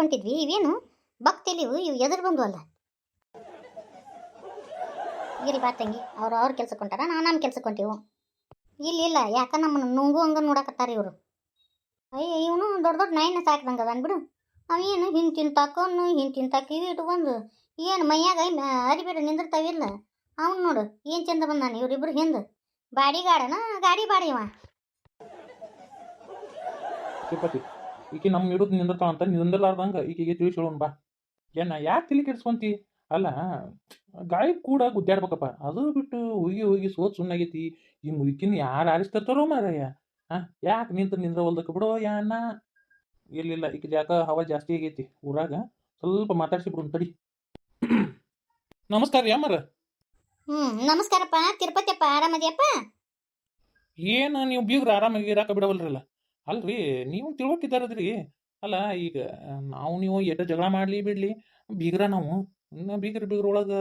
ಹೊಂಟಿದ್ವಿ. ಇವೇನು ಭಕ್ತಿಲಿವು ಇವು ಎದುರು ಬಂದು ಅಲ್ಲ. ಇರಿ ಬಾ ತಂಗಿ, ಅವ್ರ ಕೆಲ್ಸಕ್ಕೆ ಹೊಂಟಾರ, ನಮ್ಮ ಕೆಲ್ಸಕ್ಕೆ ಹೊಂಟೀವು. ಇಲ್ಲ ಯಾಕ ನಮ್ಮನ್ನು ನುಂಗು ಹಂಗ ನೋಡಕತ್ತಾರ ಇವರು. ಅಯ್ಯ ಇವನು ದೊಡ್ಡ ನಾಯಿನ ಸಾಕ್ದಂಗ ಅನ್ಬಿಡು. ಅವೇನು ಹಿಂತಿಂತ ಕಿವಿ ಇಟ್ಕೊಂಡು ಏನು ಮೈಯಾಗ ಅರಿಬೇಡ ನಿಂದಿರ್ತಾವಿಲ್ಲ. ಅವ್ನು ನೋಡು ಏನು ಚಂದ ಬಂದಾನ. ಇವ್ರಿಬ್ರು ಹಿಂದೆ ಬಾಡಿಗಾಡನ ಗಾಡಿ ಬಾಡಿವ. ತಿರುಪತಿ ಈಕೆ ನಮ್ಮ ಇರೋದು ನಿಂದಿರ್ತಾವ ಅಂತ ನಿಂದಿರ್ಲಾರ್ದಂಗ ಈಕೆಗೆ ತಿಳಿಸೋಣ ಬಾ. ಯಾಕೆ ತಲೆ ಕೆಡಿಸ್ಕೊಂತಿ? ಅಲ್ಲ, ಗಾಳಿ ಕೂಡ ಗುದ್ದಾಡ್ಬೇಕಪ್ಪ. ಅದು ಬಿಟ್ಟು ಹೋಗಿ ಸೋತ್ ಸುಣ್ಣಾಗೈತಿ. ಈ ಮುದುಕಿನ ಯಾರು ಆರಿಸ್ತಿರ್ತಾರೋ ಮಾರಯ್ಯ. ಯಾಕೆ ನಿಂದ್ರ ಹೊಲ್ದಕ್ಕೆ ಬಿಡೋ ಯಾನ. ಇಲ್ಲ ಈಗ ಯಾಕ ಹವಾ ಜಾಸ್ತಿ ಆಗೈತಿ ಊರಾಗ. ಸ್ವಲ್ಪ ಮಾತಾಡ್ಸಿ ಬಿಡು ತಡಿ. ನಮಸ್ಕಾರ ರೀ ಅಮ್ಮರ. ನಮಸ್ಕಾರಪ್ಪ ತಿರುಪತಿಯಪ್ಪ, ಆರಾಮದಿಯಪ್ಪ? ಏನು ನೀವು ಬೀಗ್ರ ಆರಾಮಾಗಿ ಇರಾಕ ಬಿಡವಲ್ರಲ್ಲ. ಅಲ್ರಿ ನೀವು ತಿಳ್ಕೊಟ್ಟಿದ್ದಾರದ್ರಿ. ಅಲ್ಲ ಈಗ ನಾವು ನೀವು ಎಷ್ಟ ಜಗಳ ಮಾಡ್ಲಿ ಬಿಡ್ಲಿ, ಬೀಗ್ರ ನಾವು ಬೀಗ್ರ ಒಳಗೆ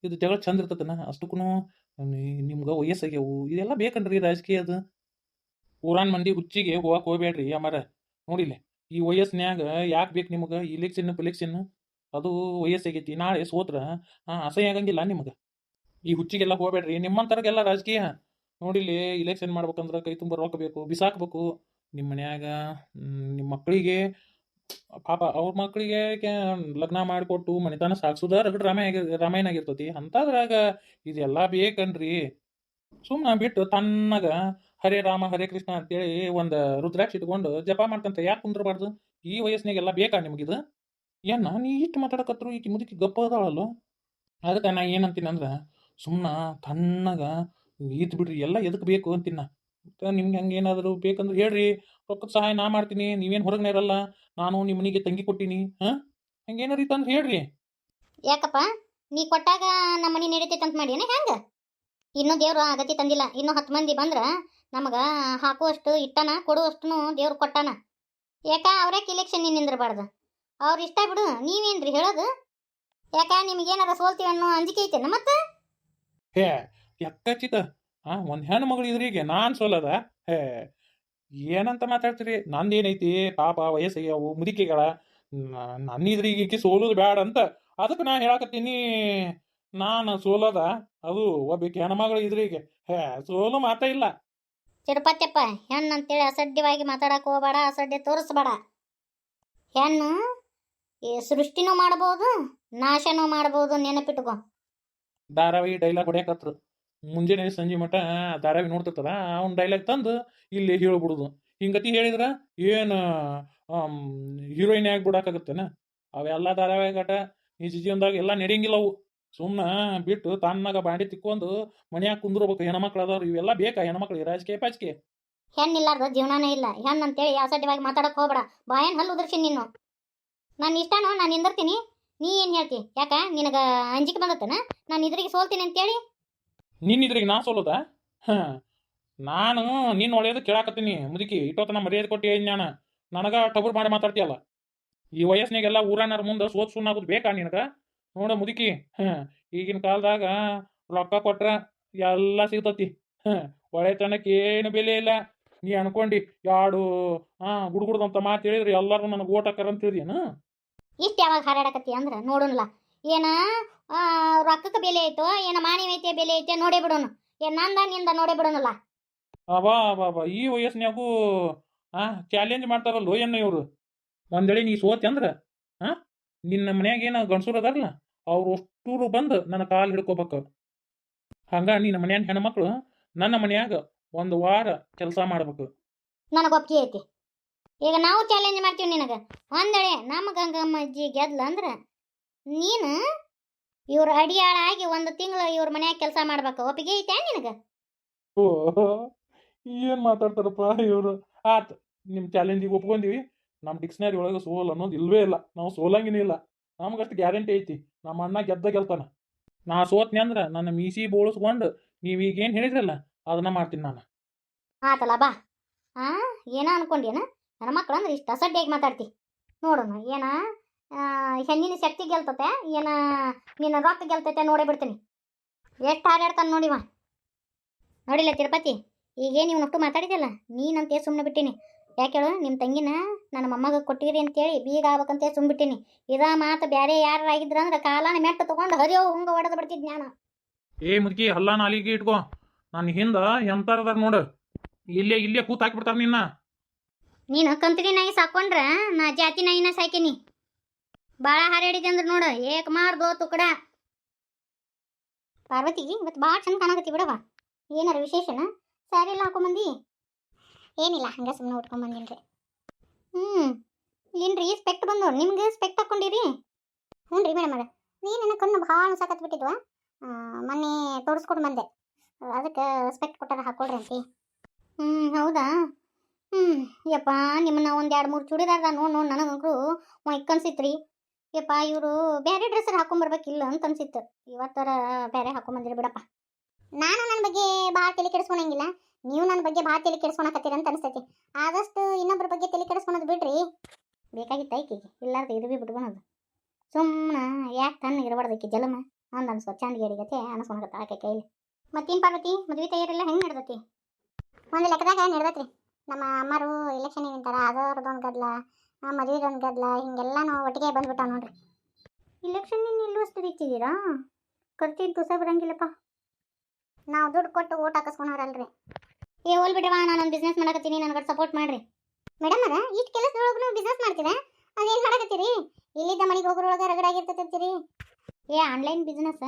ಇದು ಜಗಳ ಚಂದ ಇರ್ತದನ. ಅಷ್ಟಕ್ಕೂ ನಿಮ್ಗೆ ವಯಸ್ಸಾಗ್ಯವು ಇದೆಲ್ಲ ಬೇಕನ್ರಿ ರಾಜಕೀಯದ. ಊರಾನ್ ಮಂದಿ ಹುಚ್ಚಿಗೆ ಹೋಗಕ್ಕೆ ಹೋಗ್ಬೇಡ್ರಿ ಅಮ್ಮರ. ನೋಡಿಲ್ಲ ಈ ವಯಸ್ಸಿನ್ಯಾಗ ಯಾಕೆ ಬೇಕು ನಿಮಗೆ ಇಲೆಕ್ಷನ್? ಅದು ವಯಸ್ಸಾಗೈತಿ. ನಾಳೆ ಸೋತ್ರ ಅಸಹ್ಯ ಆಗಂಗಿಲ್ಲ ನಿಮಗೆ. ಈ ಹುಚ್ಚಿಗೆಲ್ಲ ಹೋಗ್ಬೇಡ್ರಿ. ನಿಮ್ಮಂತರ್ಗೆಲ್ಲ ರಾಜಕೀಯ ನೋಡಿಲಿ. ಇಲೆಕ್ಷನ್ ಮಾಡ್ಬೇಕಂದ್ರೆ ಕೈ ತುಂಬ ರೊಕ್ಕ ಬೇಕು, ಬಿಸಾಕ್ಬೇಕು. ನಿಮ್ಮ ಮನ್ಯಾಗ ನಿಮ್ಮ ಮಕ್ಕಳಿಗೆ ಪಾಪ ಅವ್ರ ಮಕ್ಕಳಿಗೆ ಲಗ್ನ ಮಾಡಿಕೊಟ್ಟು ಮನೆತನ ಸಾಕ್ಸುದ ರಗಡ್ ರಾಮಾಯಣ ಆಗಿರ್ತತಿ. ಅಂತದ್ರಾಗ ಇದೆಲ್ಲ ಬೇಕನ್ರಿ. ಸುಮ್ಮನೆ ಬಿಟ್ಟು ತನ್ನಗ ಹರೇ ರಾಮ ಹರೇ ಕೃಷ್ಣ ಅಂತೇಳಿ ಒಂದು ರುದ್ರಾಕ್ಷಿ ಇಟ್ಕೊಂಡು ಜಪ ಮಾಡ್ತಂತ ಯಾಕೆ ಕುಂದ್ರಬಾರ್ದು? ಈ ವಯಸ್ಸಿನಾಗೆಲ್ಲ ಬೇಕಾ ನಿಮಗಿದು? ನೀ ಇಷ್ಟು ಮಾತಾಡಕತ್ರು ಈಕಿ ಮುದುಕಿ ಗಪ್ಪ ಅದಾಳಲ್ಲ. ಅದಕ್ಕೆ ನಾ ಏನಂತೀನಿ ಅಂದ್ರೆ ಸುಮ್ಮನೆ ತನ್ನಗ ಈದ್ ಬಿಡ್ರಿ. ಎಲ್ಲ ಎದಕ್ಕೆ ಬೇಕು ಅಂತೀನ. ನಿಮ್ಗೆ ಹಂಗೆ ಏನಾದರೂ ಬೇಕಂದ್ರೆ ಹೇಳ್ರಿ, ರೊಕ್ಕದ ಸಹಾಯ ನಾ ಮಾಡ್ತೀನಿ. ನೀವೇನು ಹೊರಗನೆ ಇರಲ್ಲ, ನಾನು ನಿಮ್ಮ ಮನೆಗೆ ತಂಗಿ ಕೊಟ್ಟಿನಿ. ಹಂಗೇನಾರು ಇತ್ತಂದ್ರೆ ಹೇಳ್ರಿ. ಯಾಕಪ್ಪ ನೀ ಕೊಟ್ಟಾಗ ನಮ್ಮ ಮನೆ ನಡೀತೈತೆ ಅಂತ ಮಾಡಿ ಹೆಂಗ? ಇನ್ನೂ ದೇವ್ರು ಆಗತಿ ತಂದಿಲ್ಲ. ಇನ್ನೂ 10 ಮಂದಿ ಬಂದ್ರ ನಮಗೆ ಹಾಕುವಷ್ಟು ಇಟ್ಟನ, ಕೊಡುವಷ್ಟು ದೇವ್ರು ಕೊಟ್ಟಾನ. ಯಾಕ ಅವ್ರ್ಯಾಕೆ ಇಲೆಕ್ಷನ್ ನಿಂದಿರಬಾರ್ದು? ಅವ್ರು ಇಷ್ಟ ಬಿಡು. ನೀವೇನ್ರಿ ಹೇಳೋದು? ಯಾಕ ನಿಮಗೇನಾರ ಸೋಲ್ತೀವಿ ಅನ್ನೋ ಅಂಜಿಕೆ ಐತೇನ ಮತ್ತೆ? ಯಾಕಚಿತ ಒಂದು ಹೆಣ್ಣು ಮಗಳು ಇದ್ರಿಗೆ ನಾನು ಸೋಲದ? ಏನಂತ ಮಾತಾಡ್ತೀರಿ? ನಂದೇನೈತಿ ಪಾಪ ವಯಸ್ಸಿಗೆ ಮುದುಕಿಗಳ. ನನ್ನ ಇದ್ರಿಗೆ ಸೋಲೋದು ಬ್ಯಾಡ ಅಂತ ಅದಕ್ಕೆ ನಾ ಹೇಳಕತ್ತೀನಿ. ನಾನು ಸೋಲದ ಅದು ಒಬ್ಬಕ್ಕೆ ಹೆಣ್ಮಗಳು ಇದ್ರಿಗೆ ಸೋಲು ಮಾತಾ ಇಲ್ಲ. ತಿರುಪತಿಯಪ್ಪ, ಹೆಣ್ಣು ಅಂತೇಳಿ ಅಸಡ್ಯವಾಗಿ ಮಾತಾಡಕ್ ಹೋಗ್ಬೇಡ, ಅಸಡ್ಯ ತೋರಿಸ್ಬೇಡ. ಹೆಣ್ಣು ಈ ಸೃಷ್ಟಿನೂ ಮಾಡ್ಬೋದು, ನಾಶನೂ ಮಾಡ್ಬೋದು, ನೆನಪಿಟ್ಕೋ. ಧಾರಾವಾಹಿ ಡೈಲಾಗ್ ಹೊಡ್ಯಾಕತ್ರು. ಮುಂಜಾನೆ ಸಂಜೆ ಮಠ ಧಾರಾವಾಹಿ ನೋಡ್ತಿರ್ತಾರ. ಅವ್ನ ಡೈಲಾಗ್ ತಂದು ಇಲ್ಲಿ ಹೇಳ್ಬಿಡುದು. ಹಿಂಗತಿ ಹೇಳಿದ್ರ ಏನು ಹೀರೋಯಿನ್ ಆಗ್ಬಿಡಾಕಾಗತ್ತೇನ? ಅವೆಲ್ಲ ಧಾರಾವಾಹಿ ಘಟ ನಿಜ ಜೀವನದಾಗ ಎಲ್ಲ ನಡೆಯಂಗಿಲ್ಲ ಅವು. ಸುಮ್ಮನೆ ಬಿಟ್ಟು ತನ್ನಾಗ ಬಾಂಡಿ ತಿಕ್ಕೊಂಡು ಮನ್ಯಾಗ ಕುಂದ್ರಬೇಕು. ಹೆಣ್ಮಕ್ಳು ಅದಾವ್ರು, ಇವೆಲ್ಲ ಬೇಕಾ ಹೆಣ್ಮಕ್ಳಿಗೆ? ರಾಜಕೀಯ ಪಾಜಕೀಯ ಹೆಣ್ಣಿಲ್ಲಾರ್ದ ಜೀವನಾನೇ ಇಲ್ಲ. ಹೆಣ್ಣು ಅಂತೇಳಿ ಅಸಡ್ಯವಾಗಿ ಮಾತಾಡಕ್ ಹೋಗ್ಬೇಡ. ಬಾಯನ್ ಹಲ್ಲು ಉದರ್ಸಿ ನೀನು. ನಾನು ಇಷ್ಟನೋ, ನಾನು ನಿಂದಿರ್ತೀನಿ. ನೀ ಏನು ಹೇಳ್ತಿ? ಯಾಕ ನಿನಗ ಅಂಜಿಕೆ ಬಂದತ್ತನ ನಾನು ಇದ್ರಿಗೆ ಸೋಲ್ತೀನಿ ಅಂತೇಳಿ? ನಿನ್ನಿದ್ರಿಗೆ ನಾ ಸೋಲೋದ? ನಾನು ನಿನ್ನ ಒಳ್ಳೆಯದು ಕೇಳಾಕತ್ತೀನಿ. ಮುದುಕಿ ಇಟ್ಟೋತನ ಮರ್ಯಾದೆ ಕೊಟ್ಟು ನಾನು ನನಗ ಟಬರ್ ಮಾಡಿ ಮಾತಾಡ್ತೀಯಲ್ಲ. ಈ ವಯಸ್ಸಿನಾಗೆಲ್ಲ ಊರಾನರ ಮುಂದೆ ಸೋತ್ ಸುಣ್ಣಾಗೋದು ಬೇಕಾ ನಿನಗ? ನೋಡ ಮುದುಕಿ, ಈಗಿನ ಕಾಲದಾಗ ರೊಕ್ಕ ಕೊಟ್ರ ಎಲ್ಲ ಸಿಗ್ತತಿ. ಒಳ್ಳೆತನಕ್ಕೆ ಏನು ಬೆಲೆ ಇಲ್ಲ. ನೀ ಅನ್ಕೊಂಡಿ ಯಾಡು ಗುಡ್ಗುಡ್ದಂತ ಮಾತು ಹೇಳಿದ್ರಿ ಎಲ್ಲರೂ ನನಗೆ ಓಟ್ ಹಾಕಾರ ಅಂತ ಹೇಳಿದೇನು? ಇಷ್ಟು ಯಾವಾಗ ಹಾರಾಡಕತ್ತಿ ಅಂದ್ರೆ ನೋಡೋಣಲ್ಲ. ಏನ ರೊಕ್ಕಕ್ಕೆ ಬೆಲೆ ಐತೋ, ಏನ ಮಾನವೀಯತೆ ಬೆಲೆ ಐತೆ ನೋಡೇ ಬಿಡೋನು. ಏನ್ ನಂದ ನಿಂದ ನೋಡೇ ಬಿಡೋನಲ್ಲ. ಅಬಾ ಈ ವಯಸ್ಸಿನಾಗೂ ಚಾಲೆಂಜ್ ಮಾಡ್ತಾರಲ್ಲೋ ಏನು ಇವರು. ಒಂದೇಳಿ ನೀ ಸೋತಿ ಅಂದ್ರ ನಿನ್ನ ಮನ್ಯಾಗ ಏನ ಗಂಡಸೂರು ಅದಾರಲ್ಲ ಅವ್ರು ಅಷ್ಟೂರು ಬಂದು ನನ್ನ ಕಾಲು ಹಿಡ್ಕೋಬೇಕು. ಹಂಗ ನಿನ್ನ ಮನ್ಯಾನ ಹೆಣ್ಮಕ್ಳು ನನ್ನ ಮನ್ಯಾಗ 1 ವಾರ ಕೆಲಸ ಮಾಡ್ಬೇಕು. ನನಗೆ ಒಪ್ಪಿಗೆ ಐತಿ. ಈಗ ನಾವು ಚಾಲೆಂಜ್ ಮಾಡ್ತೀವಿ ನಿನಗೆ. ಒಂದೇಳೆ ನಮ್ಮ ಗಂಗಮ್ಮ ಅಜ್ಜಿ ಗೆದ್ಲ ಅಂದ್ರೆ ನೀನು ಇವ್ರ ಅಡಿಯಾಳಾಗಿ 1 ತಿಂಗಳು ಇವ್ರ ಮನ್ಯಾಗ ಕೆಲಸ ಮಾಡ್ಬೇಕು. ಒಪ್ಪಿಗೆ ಐತೆ ನಿನಗೆ? ಓಹೋ ಏನ್ ಮಾತಾಡ್ತಾರಪ್ಪ ಇವರು. ಆತ್, ನಿಮ್ಮ ಚಾಲೆಂಜಿಗೆ ಒಪ್ಕೊಂತೀವಿ. ನಮ್ಮ ಡಿಕ್ಷನರಿ ಒಳಗೆ ಸೋಲ್ ಅನ್ನೋದು ಇಲ್ವೇ ಇಲ್ಲ. ನಾವು ಸೋಲಂಗಿನೇ ಇಲ್ಲ. ನಮ್ಗಷ್ಟು ಗ್ಯಾರಂಟಿ ಐತಿ. ನಮ್ಮ ಅಣ್ಣ ಗೆಲ್ತಾನ. ನಾ ಸೋತ್ನಿ ಅಂದ್ರೆ ನನ್ನ ಮೀಸಿ ಬೋಳಿಸ್ಕೊಂಡು ನೀವೀಗೇನು ಹೇಳಿದ್ರಲ್ಲ ಅದನ್ನ ಮಾಡ್ತೀನಿ ನಾನು. ಆತಲ್ಲ ಬಾ. ಏನೋ ಅನ್ಕೊಂಡೇನ? ನನ್ನ ಮಕ್ಳು ಅಂದ್ರೆ ಇಷ್ಟು ಅಸಡ್ಡಿಯಾಗಿ ಮಾತಾಡ್ತಿ. ನೋಡೋಣ ಏನ ಹೆಣ್ಣಿನ ಶಕ್ತಿ ಗೆಲ್ತತೆ, ಏನ ನಿನ್ನ ರೊಕ್ಕ ಗೆಲ್ತತೆ ನೋಡೇ ಬಿಡ್ತೀನಿ. ಎಷ್ಟು ಹಾರಾಡ್ತಾನೆ ನೋಡಿವ. ನೋಡಿಲ್ಲ ತಿರುಪತಿ, ಈಗೇನು ಇವ್ನಷ್ಟು ಮಾತಾಡಿದಲ್ಲ ನೀನಂತೆ ಸುಮ್ಮನೆ ಬಿಟ್ಟಿನಿ. ಯಾಕೆ ಹೇಳು ನಿಮ್ಮ ತಂಗಿನ ನನ್ನ ಮೊಮ್ಮಗ ಕೊಟ್ಟಿರಿ ಅಂತೇಳಿ ಬೀಗ ಆಗ್ಬೇಕಂತ ಸುಮ್ಬಿಟ್ಟಿನಿ. ಇದ ಮಾತು ಬ್ಯಾರೆ ಯಾರು ಆಗಿದ್ರ ಅಂದ್ರೆ ಕಾಲಾನ ಮೆಟ್ಟ ತಗೊಂಡು ಹರಿಯೋ ಹಂಗ ಹೊಡೆದು ಬಿಡ್ತಿದ್ ಜ್ಞಾನ. ಏ ಮುದುಕಿ ಹಲ್ಲ ನಾಲಿಗೆ ಇಟ್ಕೋ. ನಾನು ಹಿಂದ ಎಂತಾರದಾರ ನೋಡು, ಇಲ್ಲೇ ಕೂತ್ ಹಾಕ್ಬಿಡ್ತಾರ ನಿನ್ನ. ನೀನು ಕಂತ್ರಿ ನಾಯಿ ಸಾಕೊಂಡ್ರ ನಾ ಜಾತಿ ನಾಯಿನ ಸಾಕಿನಿ. ಭಾಳ ಹಾರಾಡಿದೆ ಅಂದ್ರೆ ನೋಡು ಏಕ್ ಮಾರ್ದೋ ತುಕಡ. ಪಾರ್ವತಿ ಇವತ್ತು ಭಾಳ ಚಂದ ಕಾಣಕತ್ತಿ ಬಿಡವ. ಏನಾರ ವಿಶೇಷನ? ಸ್ಯಾರಿ ಎಲ್ಲ ಹಾಕೊಂಬಂದಿ? ಏನಿಲ್ಲ, ಹಂಗೆ ಸುಮ್ಮನೆ ಉಟ್ಕೊಂಬಂದಿನ್ರಿ. ಏನ್ರಿ ಸ್ಪೆಕ್ಟ್ ಬಂದವ್ರು ನಿಮ್ಗೆ ಸ್ಪೆಕ್ಟ್ ಹಾಕ್ಕೊಂಡಿರಿ? ಹ್ಞೂ ರೀ ಮೇಡಮ್. ನೀ ನನ್ನ ಕಣ್ಣು ಭಾಳ ಸಾಕತ್ ಬಿಟ್ಟಿದ್ವಾ, ಮೊನ್ನೆ ತೋರಿಸ್ಕೊಂಡು ಬಂದೆ, ಅದಕ್ಕೆ ಸ್ಪೆಕ್ಟ್ ಕೊಟ್ಟಾರ ಹಾಕೊಳ್ರಿ ಅಂತಿ. ಹೌದಾ? ಯಪ್ಪ ನಿಮ್ಮನ್ನ ಒಂದು 2-3 ಚೂಡಿದಾರ್ದ ನೋಡಿ ನನಗಂಕರು ಮೊಯ್ಕ್ ಅನ್ಸಿತ್ರಿ. ಯಪ್ಪ ಇವರು ಬೇರೆ ಡ್ರೆಸ್ಸರ್ ಹಾಕೊಂಬರ್ಬೇಕಿಲ್ಲ ಅಂತ ಅನ್ಸಿತ್ತು. ಇವತ್ತರ ಬೇರೆ ಹಾಕೊಂಬಂದಿರಿ ಬಿಡಪ್ಪ. ನಾನು ನನ್ನ ಬಗ್ಗೆ ಭಾಳ ತಲೆ ಕೆಡಿಸ್ಕೊಳಂಗಿಲ್ಲ, ನೀವು ನನ್ನ ಬಗ್ಗೆ ಭಾಳ ತಲೆ ಕೆಡಿಸ್ಕೊಳಕತ್ತೀರ ಅಂತ ಅನಿಸ್ತೈತಿ. ಆದಷ್ಟು ಇನ್ನೊಬ್ಬರ ಬಗ್ಗೆ ತಲೆ ಕೆಡಿಸ್ಕೊಳೋದು ಬಿಡ್ರಿ. ಬೇಕಾಗಿತ್ತು ಐಕಿಗೆ ಇಲ್ಲಾರ್ದು ಇದು ಭೀ ಬಿಟ್ಕೊಳೋದು. ಸುಮ್ಮನೆ ಯಾಕೆ ತನ್ನ ಇರಬಾರ್ದೈಕಿ ಜಲಮ ಅಂದ್ ಅನ್ಸೋ ಚಂದ ಗೇಡಿಗತ್ತೆ ಅನ್ಸ್ಕೊಳಕತ್ತ ಆಕೆ ಕೈಲಿ. ಮತ್ತೇನು ಪಾರ್ವತಿ, ಮದುವೆ ತಯಾರೆಲ್ಲ ಹೆಂಗೆ ನಡ್ದತಿ? ಒಂದು ಲೆಕ್ಕದಾಗ ನಡೆದತ್ರಿ. ನಮ್ಮ ಅಮ್ಮರು ಎಲೆಕ್ಷನ್ ನಿಂತಾರ, ಅದರದೊಂದು ಗದ್ಲ, ಮದುವೆದೊಂದು ಗದ್ಲ, ಹಿಂಗೆಲ್ಲ ನಾವು ಒಟ್ಟಿಗೆ ಬಂದ್ಬಿಟ್ಟಾವ ನೋಡ್ರಿ. ಇಲೆಕ್ಷನ್ ನಿಲ್ಲುವಷ್ಟು ಅಷ್ಟು ರೀತಿದ್ದೀರಾ? ಖರ್ಚಿನ ತುಸ ಬರಂಗಿಲ್ಲಪ್ಪ. ನಾವು ದುಡ್ಡು ಕೊಟ್ಟು ಓಟ್ ಹಾಕಿಸ್ಕೊಳೋರಲ್ರಿ. ಏ ಹೋಲ್ ಬಿಡ್ರವ, ನಾನೊಂದು ಬಿಸ್ನೆಸ್ ಮಾಡಕತ್ತೀನಿ, ನನಗೆ ಸಪೋರ್ಟ್ ಮಾಡ್ರಿ. ಮೇಡಮ್ ಅದ ಇಷ್ಟು ಕೆಲಸದೊಳಗೂ ಬಿಸ್ನೆಸ್ ಮಾಡ್ತೀರಾ? ಅದೇನು ಮಾಡಕತ್ತೀರಿ? ಇಲ್ಲಿದ್ದ ಮನೆಗೆ ಹೋಗೋರೊಳಗೆ ರಗಡಾಗಿರ್ತೈತಿ. ಏ ಆನ್ಲೈನ್ ಬಿಸ್ನೆಸ್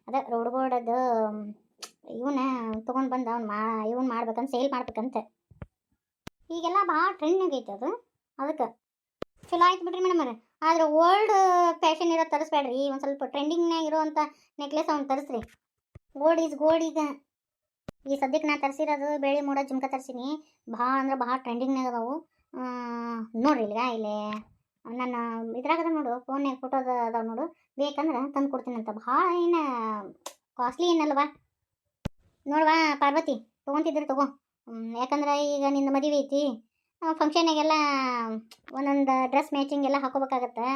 ಅದ ರೋಡ್ ಬೋರ್ಡದು ಇವನ್ನ ತೊಗೊಂಡು ಬಂದು ಇವನ್ ಮಾಡ್ಬೇಕಂತ ಸೇಲ್ ಮಾಡ್ಬೇಕಂತ. ಈಗೆಲ್ಲ ಭಾಳ ಟ್ರೆಂಡ್ನಾಗ ಐತೆ ಅದು, ಅದಕ್ಕೆ ಚಲೋ ಆಯ್ತು ಬಿಡ್ರಿ ಮೇಡಮ್ ಅವ್ರೆ. ಆದ್ರೆ ಓಲ್ಡ್ ಫ್ಯಾಷನ್ ಇರೋ ತರಿಸ್ಬೇಡ್ರಿ, ಒಂದು ಸ್ವಲ್ಪ ಟ್ರೆಂಡಿಂಗ್ನಾಗ ಇರೋವಂಥ ನೆಕ್ಲೆಸ್ ಅವ್ನು ತರಿಸ್ರಿ. Gold is gold. ಈಗ ಈ ಸದ್ಯಕ್ಕೆ ನಾ ತರಿಸಿರೋದು ಬೆಳ್ಳಿ ಮೂಡ ಜುಮ್ಕ ತರಿಸೀನಿ, ಭಾಳ ಅಂದ್ರೆ ಭಾಳ ಟ್ರೆಂಡಿಂಗ್ನಾಗ ಅದಾವು. ನೋಡ್ರಿ ಇಲ್ಲೇ ನನ್ನ ಇದ್ರಾಗದ ನೋಡು, ಫೋನ್ಯಾಗ ಫೋಟೋದ ಅದಾವ ನೋಡು, ಬೇಕಂದ್ರೆ ತಂದು ಕೊಡ್ತೀನಿ ಅಂತ. ಭಾಳ ಏನು ಕಾಸ್ಟ್ಲಿ ಏನಲ್ವಾ ನೋಡ್ವಾ ಪಾರ್ವತಿ, ತೊಗೊತಿದ್ರೆ ತಗೋ. ಯಾಕಂದ್ರೆ ಈಗ ನಿನ್ನ ಮದುವೆ ಐತಿ, ಫಂಕ್ಷನಾಗೆಲ್ಲ ಒಂದೊಂದು ಡ್ರೆಸ್ ಮ್ಯಾಚಿಂಗ್ ಎಲ್ಲ ಹಾಕೋಬೇಕಾಗತ್ತೆ.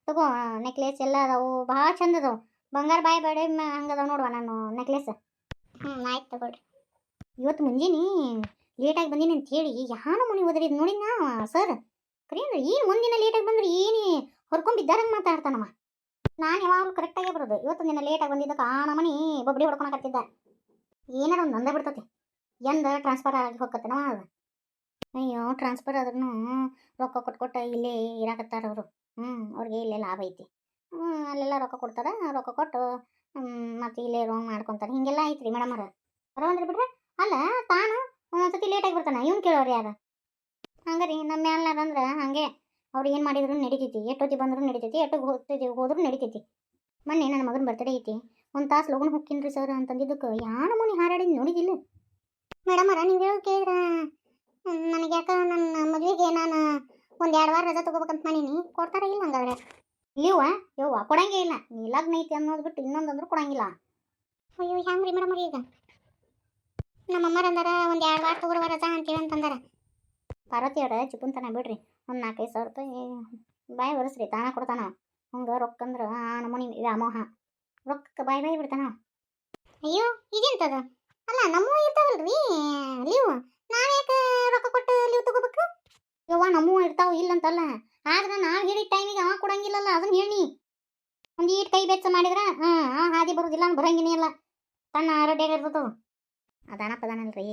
ತಗೋ, ನೆಕ್ಲೆಸ್ ಎಲ್ಲ ಅದಾವು, ಭಾಳ ಚಂದ ಅದಾವು. ಬಂಗಾರ ಬಾಯಿ ಬೇಡ ಹಂಗದಾವ ನೋಡುವ ನಾನು ನೆಕ್ಲೆಸ್. ಆಯ್ತು ತಗೊಳ್ರಿ. ಇವತ್ತು ಮುಂಜಾನೆ ಲೇಟಾಗಿ ಬಂದೀನಿ ಅಂತ ಹೇಳಿ ಯಾನ ಮುನಿ ಹೋದ್ರಿ ನೋಡಿ ನಾ ಸರ್ ಕರೀನ್ರಿ. ಏನು ಒಂದಿನ ಲೇಟಾಗಿ ಬಂದ್ರೆ ಏನು ಹೊರ್ಕೊಂಡಿದ್ದಾರಂಗೆ ಮಾತಾಡ್ತಾನಮ್ಮ. ನಾನು ಯಾವಾಗಲೂ ಕರೆಕ್ಟಾಗೇ ಬರೋದು. ಇವತ್ತು ದಿನ ಲೇಟಾಗಿ ಬಂದಿದ್ದಕ್ಕೆ ಆ ನಮ್ಮನಿ ಬೊಬ್ಬಡಿ ಹೊಡ್ಕೊಳಕತ್ತಿದ್ದ. ಏನಾರ ಒಂದು ಅಂದ ಬಿಡ್ತತಿ, ಎಂದ ಟ್ರಾನ್ಸ್ಫರ್ ಆಗಿ ಹೋಗತ್ತೆ ನಾವು ಅದು. ಅಯ್ಯೋ ಟ್ರಾನ್ಸ್ಫರ್ ಆದ್ರೂ ರೊಕ್ಕ ಕೊಟ್ಟು ಇಲ್ಲೇ ಇರಾಕತ್ತಾರ ಅವರು. ಅವ್ರಿಗೆ ಇಲ್ಲೇ ಲಾಭ ಐತಿ. ಅಲ್ಲೆಲ್ಲ ರೊಕ್ಕ ಕೊಡ್ತಾರೆ, ರೊಕ್ಕ ಕೊಟ್ಟು ಮತ್ತು ಇಲ್ಲೇ ರೋಂಗ್ ಮಾಡ್ಕೊತಾರೆ. ಹಿಂಗೆಲ್ಲ ಐತ್ರಿ ಮೇಡಮ್ ಅವ್ರ ಬರೋವಂದ್ರಿ ಬಿಡ್ರೆ. ಅಲ್ಲ ತಾನು ಒಂದೊಂದ್ಸತಿ ಲೇಟಾಗಿ ಬರ್ತಾನೆ, ಇವ್ನು ಕೇಳೋರು ಯಾರು? ಹಂಗೆ ರೀ ನಮ್ಮ ಮ್ಯಾಲ್ನಾರಂದ್ರೆ ಹಾಗೆ ಅವ್ರು ಏನು ಮಾಡಿದ್ರು ನಡಿತೈತಿ, ಎಷ್ಟೊತ್ತಿ ಬಂದರೂ ನಡಿತೈತಿ, ಎಷ್ಟೊತ್ತಿಗೆ ಹೋದ್ರೂ ನಡಿತೈತಿ. ಮೊನ್ನೆ ನನ್ನ ಮಗನ ಬರ್ತಡೇ ಐತಿ, ಒಂದು ತಾಸು ಲಗುನ್ ಹೋಗ್ತೀನಿ ಸರ್ ಅಂತಂದಿದ್ದಕ್ಕೆ ಯಾನ ಮುನಿ ಹಾರಾಡಿ ನೋಡಿದಿಲ್ಲ ಮೇಡಮ್ ಅವ್ರ. ನೀವು ಹೇಳೋದು ಕೇಳಿದ್ರೆ ನನಗೆ ಯಾಕೆ ನನ್ನ ಮದುವೆಗೆ ನಾನು ಒಂದು 2 ವಾರ ರಜಾ ತೊಗೋಬೇಕಂತ ಮಾಡೀನಿ. ಕೊಡ್ತಾರ ಇಲ್ಲ ಹಂಗಾದ್ರೆ? ಇಲ್ಲವ ಯವ್ವ ಕೊಡಂಗೇ ಇಲ್ಲ. ನೀ ಲಗ್ನ ಐತಿ ಅನ್ನೋದು ಬಿಟ್ಟು ಇನ್ನೊಂದಂದ್ರೂ ಕೊಡಂಗಿಲ್ಲ. ಅಯ್ಯೋ ಹೆಂಗೆ ರೀ ಮೇಡಮ್ ಅವ್ರಿ? ಈಗ ನಮ್ಮ ಅಮ್ಮರ ಅಂದಾರ ಒಂದು 2 ವಾರ ತೊಗೊಳುವ ರಜಾ ಅಂತೇಳಿ ಅಂತಂದಾರ. ಪಾರ್ವತಿ ಅವ್ರ ಚಿಪ್ಪುಂತನ ಬಿಡ್ರಿ, ಒಂದು 4-5 ಸಾವಿರ ರೂಪಾಯಿ ಬಾಯಿ ಒರೆಸ್ರಿ, ತಾನ ಕೊಡ್ತಾನ. ಹಂಗೆ ರೊಕ್ಕ ಅಂದ್ರೆ ಆ ನಮೂನಿ ವ್ಯಾಮೋಹ, ರೊಕ್ಕ ಬಾಯಿ ಬಿಡ್ತಾನ. ಅಯ್ಯೋ ಇದೆಂತದ? ಅಲ್ಲ ನಮ್ಮೂ ಇರ್ತಾವಲ್ರಿ ಲೀವ್, ನಾವ್ಯಾಕೆ ರೊಕ್ಕ ಕೊಟ್ಟು ಲೀವ್ ತಗೋಬೇಕು? ಯವ್ವ ನಮ್ಮೂ ಇರ್ತಾವ ಇಲ್ಲಂತಲ್ಲ, ಆದ್ರೆ ನಾವು ಹೇಳಿದ ಟೈಮಿಗೆ ಅವ ಕೊಡಂಗಿಲ್ಲಲ್ಲ, ಅದನ್ನ ಹೇಳಿ. ಒಂದು ಈಟ್ ಕೈ ಬೆಚ್ಚ ಮಾಡಿದ್ರೆ ಹಾದಿ ಬರೋದಿಲ್ಲ, ಬರಂಗಿನೇ ಇಲ್ಲ, ತನ್ನ ಆರೋಗ್ಯ ಇರ್ತದವು. ಅದಾನಲ್ರಿ,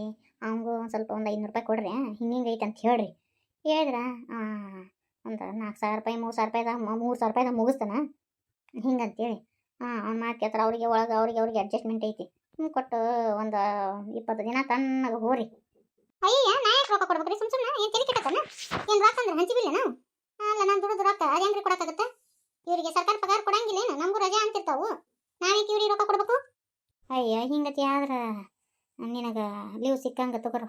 ಅವಂಗೂ ಒಂದು ಸ್ವಲ್ಪ ಒಂದು 500 ರೂಪಾಯಿ ಕೊಡ್ರಿ, ಹಿಂಗೆ ಐತೆ ಅಂತ ಹೇಳ್ರಿ. ಹೇಳಿದ್ರೆ ಒಂದು 4,000 ರೂಪಾಯಿ 3,000 ರೂಪಾಯಿದಾಗ ಮುಗಿಸ್ತಾನ ಹಿಂಗಂತೇಳಿ. ಅವ್ನು ಮಾಡ್ಕೇಳ್ತಾರೆ. ಅವ್ರಿಗೆ ಅಡ್ಜಸ್ಟ್ಮೆಂಟ್ ಐತಿ. ಕೊಟ್ಟು ಒಂದು 20 ದಿನ ತಣ್ಣಗೆ ಹೋರಿ. ಅಯ್ಯ ನಾ ಯಾಕೆ ರೊಕ್ಕ ಕೊಡ್ಬೇಕ್ರಿ? ಸುಮ್ಮನೆ ಏನು ತೆಲಿ ಕೆಟ್ಟತನ? ಏನು ರೊಕ್ಕ ಅಂದ್ರೆ ಹಂಚಿಬಿಲ್ಲ ನಾವು? ಅಲ್ಲ ನಾನು ದುಡ್ದು ರೊಕ್ಕ ಅದು ಹೆಂಗ್ರಿ ಕೊಡೋಕ್ಕಾಗತ್ತೆ? ಇವರಿಗೆ ಸರ್ಕಾರ ಪಗಾರ ಕೊಡಂಗಿಲ್ಲ ಏನು? ನಮಗೂ ರಜೆ ಅಂತಿರ್ತಾವು, ನಾವೇಕೆ ಇವ್ರಿಗೆ ರೊಕ್ಕ ಕೊಡ್ಬೇಕು? ಅಯ್ಯ ಹಿಂಗತಿ ಆದ್ರೆ ನಿನಗೆ ಲೀವ್ ಸಿಕ್ಕಂಗೆ ತಗೋರು.